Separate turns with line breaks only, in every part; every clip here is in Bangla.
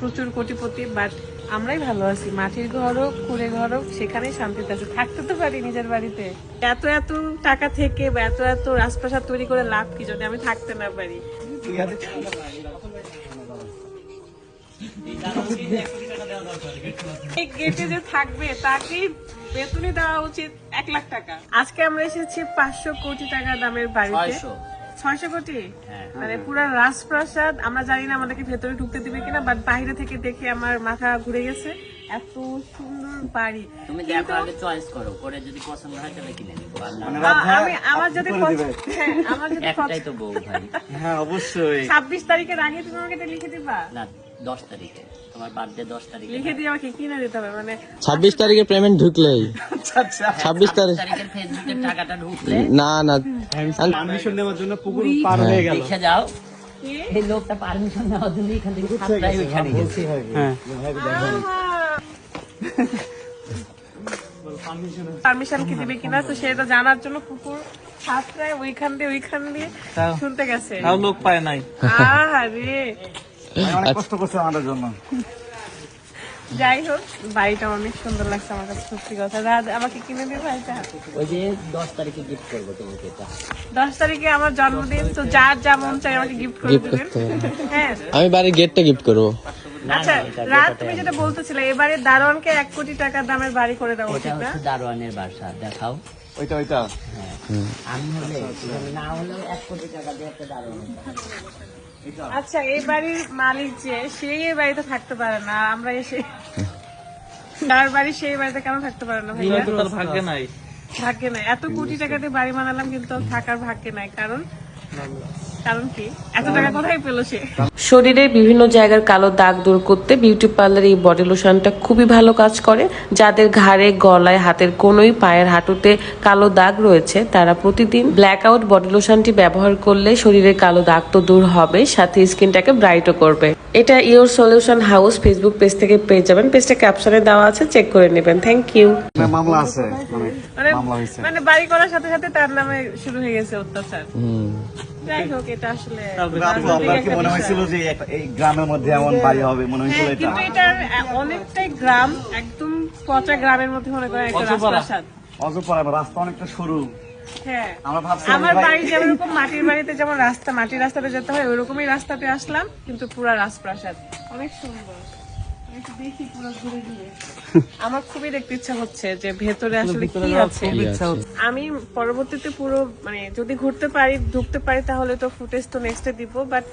প্রচুর কোটিপতি, বাট আমরাই ভালো আছি। মাটির ঘর হোক, কুড়ে ঘর হোক, সেখানেই শান্তিতে আছে। থাকতে তো পারি নিজের বাড়িতে। এত এত টাকা থেকে বা এত এত রাজপ্রাসাদ তৈরি করে লাভ কি যদি আমি থাকতে না পারি? এই গেটে যে থাকবে তাকে বেতনই দেওয়া উচিত 1 লাখ টাকা। আজকে আমরা এসেছি 500 কোটি টাকা দামের বাড়িতে। 600 কোটি, মানে পুরো রাজপ্রাসাদ। আমরা জানি না আমাদেরকে ভেতরে ঢুকতে দিবে কিনা, বাট বাইরে থেকে দেখে আমার মাথা ঘুরে গেছে। এত সুন্দর বাড়ি।
তুমি দেখো, আগে চয়েস করো, পরে যদি পছন্দ হয় তাহলে কিনে নিবো।
আমার যদি আমার যদি
একটাই তো বউ ভাই।
হ্যাঁ অবশ্যই।
26 তারিখের আগে তুমি আমাকে এটা লিখে দিবা?
না, 10 তারিখে, তোমার বার্থডে 10 তারিখে
লিখে দিয়ে আমাকে কিনে দিতে হবে। মানে
26 তারিখে পেমেন্ট ঢুকলেই, 26
তারিখের ফেসবুকের টাকাটা ঢুকলে
না না
পারমিশন নেওয়ার জন্য পুকুর পার হয়ে গেল।
দেখে যাও, এই লোকটা পারমিশন নেওয়ার জন্য এখান থেকে সাতটায় ওইখানে গেছে।
হ্যাঁ
পারমিশন কি দিবে কিনা তো সেটা জানার জন্য পুকুর সাতটায় ওইখান দিয়ে শুনতে গেছে।
তাও লোক পায় নাই।
আরে
অনেক কষ্ট করছে আমাদের জন্য।
যাই হোক, বাড়িটা অনেক সুন্দর লাগছে আমার কাছে, সত্যি কথা। রাত আমাকে কিনে দিবে এটা?
ওই যে 10 তারিখে গিফট করবো তোমাকে এটা।
10 তারিখে আমার জন্মদিন, তো যার যা মন চাই আমাকে গিফট করে দিবেন। হ্যাঁ,
আমি বাড়ির গেটটা গিফট করব।
আচ্ছা রাত তুমি যেটা বলতেছিলে এবারে দারোয়ানকে 1 কোটি টাকা দামের বাড়ি করে দেওয়া
ওটা
উচিত না?
হচ্ছে দারোয়ানের বাসা, দেখাও।
ওইটা
হ্যাঁ, আমি হলে না হলেও 1 কোটি টাকা দিয়ে একটা দারোয়ান।
আচ্ছা, এই বাড়ির মালিক যে, সেই এই বাড়িতে থাকতে পারে না, আমরা এসে তার বাড়ি সেই বাড়িতে কেন থাকতে পারে না ভাইয়া?
ভাগ্যে নাই।
ভাগ্যে নাই। এত কোটি টাকা দিয়ে বাড়ি বানালাম কিন্তু থাকার ভাগ্যে নাই। কারণ কি? এত টাকা কোথায় পেলো সে? শরীরে বিভিন্ন জায়গার কালো দাগ দূর করতে বিউটি পার্লার এই বডি লোশনটা খুবই ভালো কাজ করে। যাদের ঘাড়ে, গলায়, হাতের কোনোই, পায়ের হাঁটুতে কালো দাগ রয়েছে, তারা প্রতিদিন ব্ল্যাক আউট বডি লোশনটি ব্যবহার করলে শরীরের কালো দাগ তো দূর হবে, সাথে স্কিনটাকে ব্রাইটও করবে। এটা your solution house Facebook page থেকে পেয়ে যাবেন। পেজটা ক্যাপশনে দেওয়া আছে, চেক করে নেবেন। Thank you.
মামলা আছে, মামলা হয়েছে।
মানে বাড়ি করার সাথে সাথে তার নামে শুরু হয়ে গেছে অত্যাচার। যাই হোক, এটা আসলে
মনে হয়েছিল যে এই গ্রামের মধ্যে এমন বাড়ি হবে, মনে হয়েছিল এটা।
কিন্তু এটা অনেকটাই গ্রাম, একদম পচা গ্রামের মধ্যে মনে করেন একটা রাজপ্রাসাদ।
অজপাড়া রাস্তা অনেকটা সরু।
হ্যাঁ,
আমরা ভাবছি
আমার বাড়ি যেরকম মাটির বাড়িতে যেমন রাস্তা, মাটির রাস্তাতে যেতে হয়, ওইরকমই রাস্তাতে আসলাম, কিন্তু পুরা রাজপ্রাসাদ অনেক সুন্দর। দেখি পুরো ঘুরে ঘুরে আমার খুবই দেখতে ইচ্ছা হচ্ছে যে ভেতরে আসলে কি আছে। আমি পরবর্তীতে পুরো মানে যদি ঘুরতে পারি, ঢুকতে পারি, তাহলে তো ফুটেজ তো নেক্সটে দিব। বাট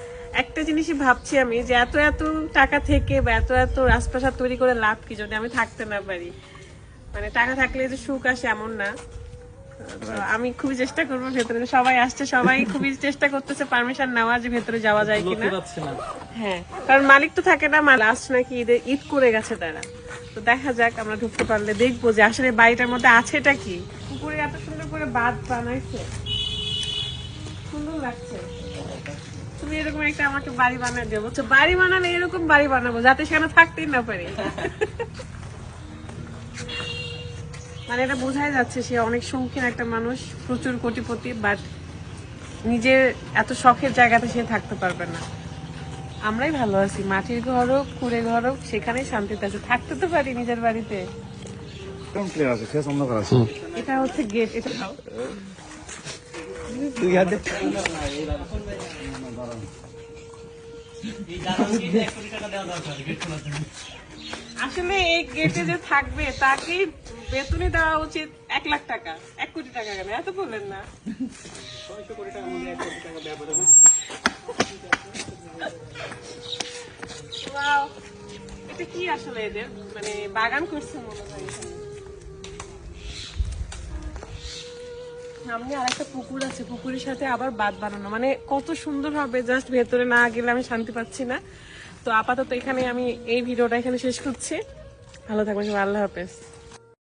একটা জিনিসই ভাবছি আমি, যে এত এত টাকা থেকে বা এত এত রাজপ্রাসাদ তৈরি করে লাভ কি যদি আমি থাকতে না পারি? মানে টাকা থাকলে যে সুখ আসে এমন না। আমি খুবই চেষ্টা করবো ভেতরে, সবাই আসছে, সবাই খুবই চেষ্টা করতেছে পারমিশন নেওয়া যে ভেতরে যাওয়া যায় কিনা। হ্যাঁ, কারণ মালিক তো থাকে না, লাস্ট নাকি ঈদ করে গেছে তারা। তো দেখা যাক, আমরা ঢুকতে পারলে দেখবো যে আসলে বাড়িটার মধ্যে আছেটা কি। পুকুরে এত সুন্দর করে বাঁধ বানাইছে, সুন্দর লাগছে। তুমি এরকম একটা আমাকে বাড়ি বানিয়ে দেবো, বলছো বাড়ি বানানো, এরকম বাড়ি বানাবো যাতে সেখানে থাকতেই না পারি। মানে এটা বোঝাই যাচ্ছে সে অনেক শৌখিন একটা মানুষ, প্রচুর কোটিপতি, বাট নিজের এত শখের জায়গাতে সে থাকতে পারবে না। আমরাই ভালো আছি। মাটির ঘর হোক, কুড়ে ঘর হোক, সেখানেই শান্তিতে আছে। থাকতে তো পারি নিজের বাড়িতে। এটা হচ্ছে গেট। এটা আসলে এই গেটে যে থাকবে তাকে বেতনই দেওয়া উচিত 1 লাখ টাকা। 1 কোটি টাকা কেন? এত বললেন না? 600 কোটি টাকা মধ্যে 1 কোটি টাকা দেওয়া হবে। ওয়াও, এটা কি আসলে এদের মানে বাগান করছে মনে হয়। সামনে আরেকটা পুকুর আছে, পুকুরের সাথে আবার বাঁধ বানানো, মানে কত সুন্দর হবে। জাস্ট ভেতরে না গেলে আমি শান্তি পাচ্ছি না। তো আপাতত এখানে আমি এই ভিডিওটা এখানে শেষ করছি। ভালো থাকবেন সবাই, আল্লাহ হাফেজ।